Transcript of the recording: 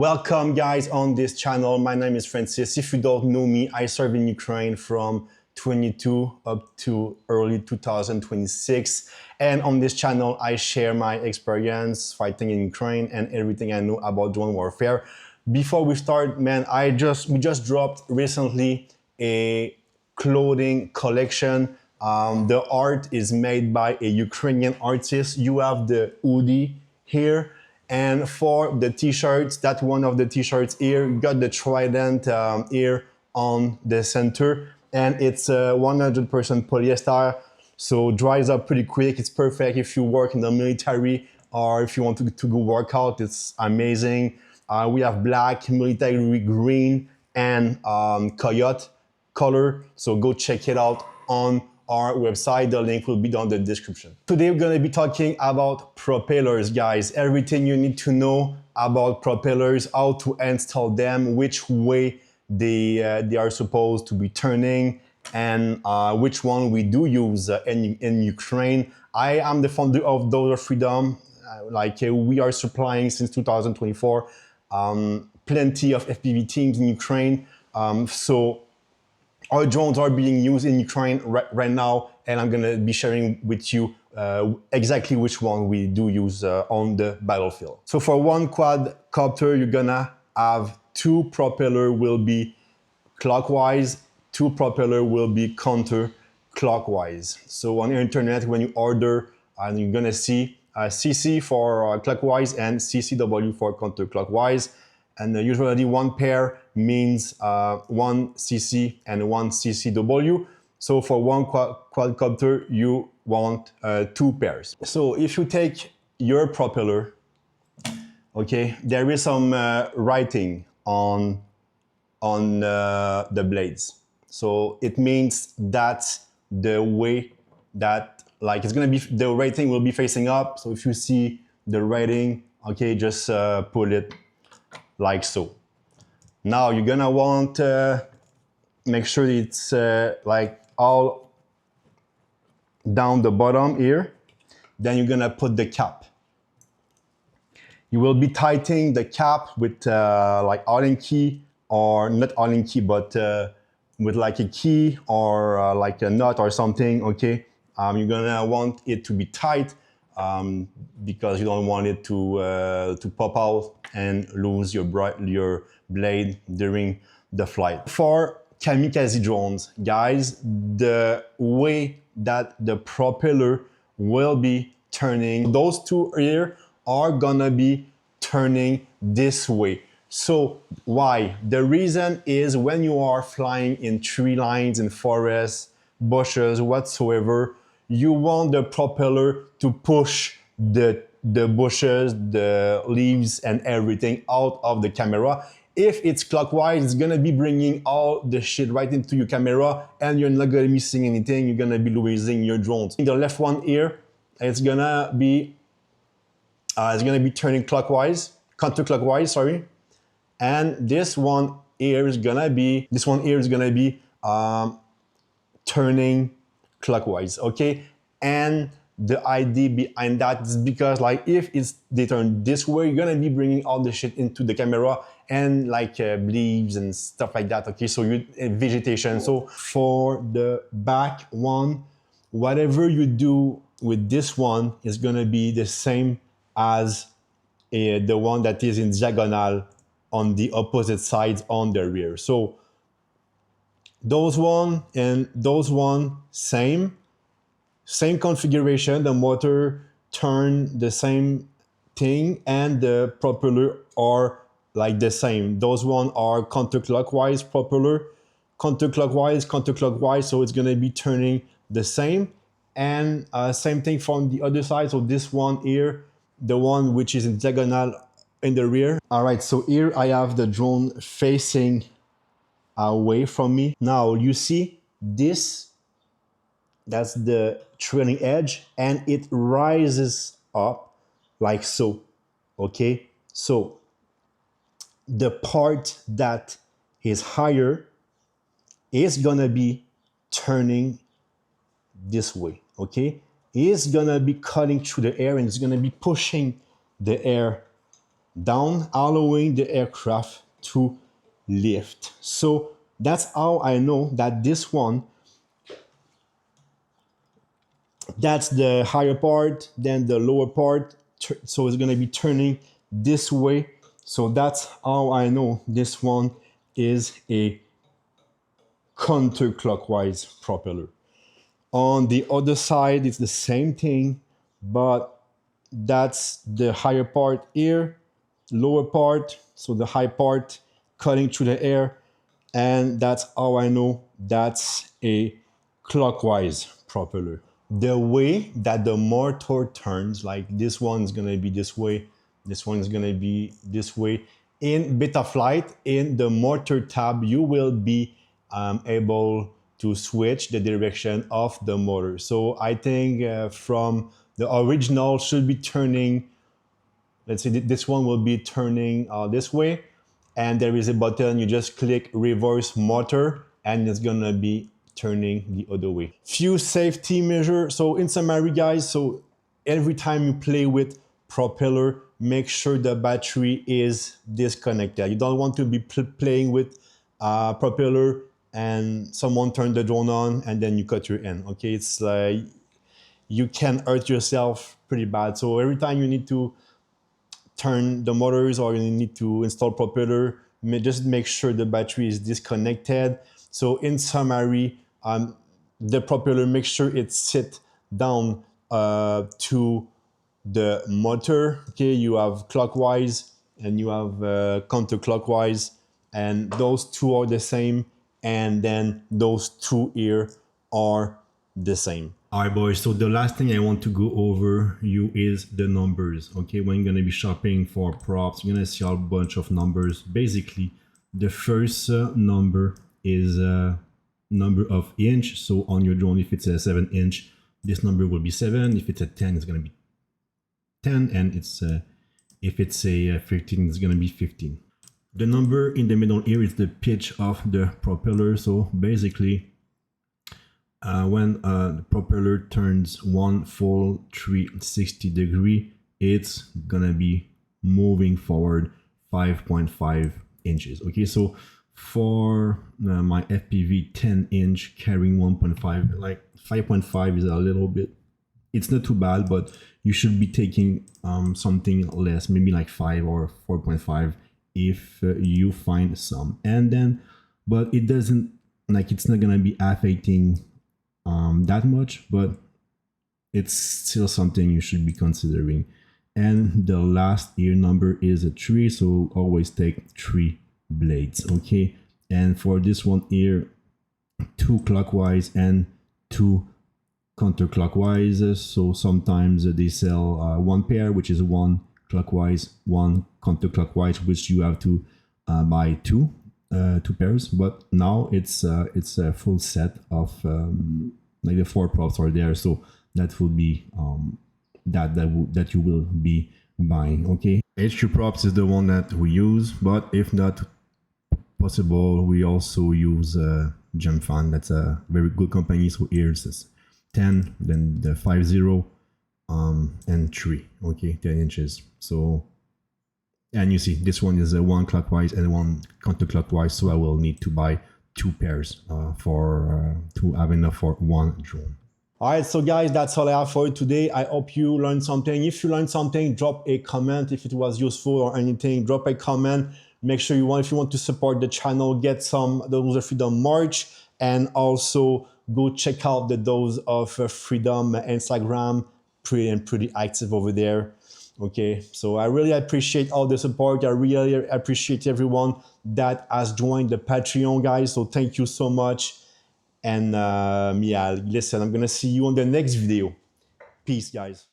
Welcome guys on this channel. My name is Francis. If you don't know me, I served in Ukraine from 22 up to early 2026. And on this channel, I share my experience fighting in Ukraine and everything I know about drone warfare. Before we start, man, we just dropped recently a clothing collection. The art is made by a Ukrainian artist. You have the hoodie here. And for the t-shirts, that one of the t-shirts here, got the trident here on the center. And it's 100% polyester, so dries up pretty quick. It's perfect if you work in the military or if you want to go work out. It's amazing. We have black, military green, and coyote color. So go check it out on our website. The link will be down in the description. Today we're going to be talking about propellers, guys. Everything you need to know about propellers, how to install them, which way they are supposed to be turning, and which one we do use in Ukraine. I am the founder of Dollar Freedom. We are supplying since 2024 plenty of FPV teams in Ukraine. So our drones are being used in Ukraine right now, and I'm going to be sharing with you exactly which one we do use on the battlefield. So for one quadcopter, you're going to have two propeller will be clockwise, two propeller will be counterclockwise. So on the internet, when you order, you're going to see CC for clockwise and CCW for counterclockwise. And usually one pair means one CC and one CCW. So for one quadcopter, you want two pairs. So if you take your propeller, okay, there is some writing on the blades. So it means that the way that it's gonna be, the writing will be facing up. So if you see the writing, okay, just pull it like so. Now you're gonna want to make sure it's all down the bottom here. Then you're gonna put the cap. You will be tightening the cap with Allen key, or not Allen key, but with like a key or like a nut or something, okay? You're gonna want it to be tight because you don't want it to pop out and lose your blade during the flight. For kamikaze drones, guys, the way that the propeller will be turning, those two here are gonna be turning this way. So why? The reason is when you are flying in tree lines, in forests, bushes, whatsoever, you want the propeller to push the bushes, the leaves, and everything out of the camera. If it's clockwise, it's gonna be bringing all the shit right into your camera, and you're not gonna be seeing anything. You're gonna be losing your drones. The left one here, it's gonna be turning clockwise, counterclockwise, sorry. And this one here is gonna be turning clockwise, okay? And the idea behind that is because if they turn this way, you're gonna be bringing all the shit into the camera and leaves and stuff like that, okay? So you vegetation. So for the back one, whatever you do with this one is gonna be the same as the one that is in diagonal on the opposite sides on the rear. So those one and those one, same configuration. The motor turn the same thing and the propeller are the same. Those one are counterclockwise propeller, counterclockwise, so it's gonna be turning the same. And same thing from the other side. So this one here, the one which is in diagonal in the rear. All right, so here I have the drone facing away from me. Now you see this, that's the trailing edge, and it rises up like so, okay? So the part that is higher is gonna be turning this way, okay? It's gonna be cutting through the air and it's gonna be pushing the air down, allowing the aircraft to lift. So that's how I know that this one, that's the higher part, then the lower part. So it's going to be turning this way. So that's how I know this one is a counterclockwise propeller. On the other side, it's the same thing, but that's the higher part here, lower part, so the high part cutting through the air, and that's how I know that's a clockwise propeller. The way that the motor turns, like this one is gonna be this way, this one is gonna be this way. In Betaflight, in the motor tab, you will be able to switch the direction of the motor. So I think from the original should be turning, let's say this one will be turning this way, and there is a button, you just click reverse motor and it's gonna be turning the other way. Few safety measures. So in summary guys, so every time you play with propeller, make sure the battery is disconnected. You don't want to be playing with propeller and someone turned the drone on and then you cut your end. Okay, it's like you can hurt yourself pretty bad. So every time you need to turn the motors or you need to install propeller, just make sure the battery is disconnected. So in summary, the propeller, make sure it sits down to the motor. Okay, you have clockwise and you have counterclockwise, and those two are the same, and then those two here are the same. All right, boys. So the last thing I want to go over you is the numbers. Okay, when you're gonna be shopping for props, you're gonna see a bunch of numbers. Basically, the first number is number of inch. So on your drone, if it's a 7-inch, this number will be 7. If it's a 10, it's gonna be 10, and if it's a 15, it's gonna be 15. The number in the middle here is the pitch of the propeller. So basically, when the propeller turns one full 360 degree, it's gonna be moving forward 5.5 inches. Okay, so for my FPV 10-inch carrying 1.5, like 5.5 is a little bit, it's not too bad, but you should be taking something less, maybe like 5 or 4.5 if you find some. And then, but it doesn't, like, it's not gonna be affecting that much, but it's still something you should be considering. And the last ear number is a 3, so always take 3 blades. Okay, and for this one here, 2 clockwise and 2 counterclockwise. So sometimes they sell 1 pair, which is 1 clockwise, 1 counterclockwise, which you have to buy 2 pairs. But now it's a full set of like the 4 props are there, so that will be that you will be buying. Okay, HQ props is the one that we use, but if not possible, we also use Gemfan. That's a very good company. So here's 10, then the 50, and 3. Okay, 10 inches. So, and you see this one is a 1 clockwise and 1 counterclockwise, so I will need to buy 2 pairs to have enough for 1 drone. All right, so guys, that's all I have for you today. I hope you learned something. If you learned something, drop a comment. If it was useful or anything, drop a comment. Make sure if you want to support the channel, get some Dose of Freedom merch, and also go check out the Dose of Freedom Instagram. Pretty active over there. Okay, so I really appreciate all the support. I really appreciate everyone that has joined the Patreon, guys. So thank you so much. And yeah, listen, I'm gonna see you on the next video. Peace, guys.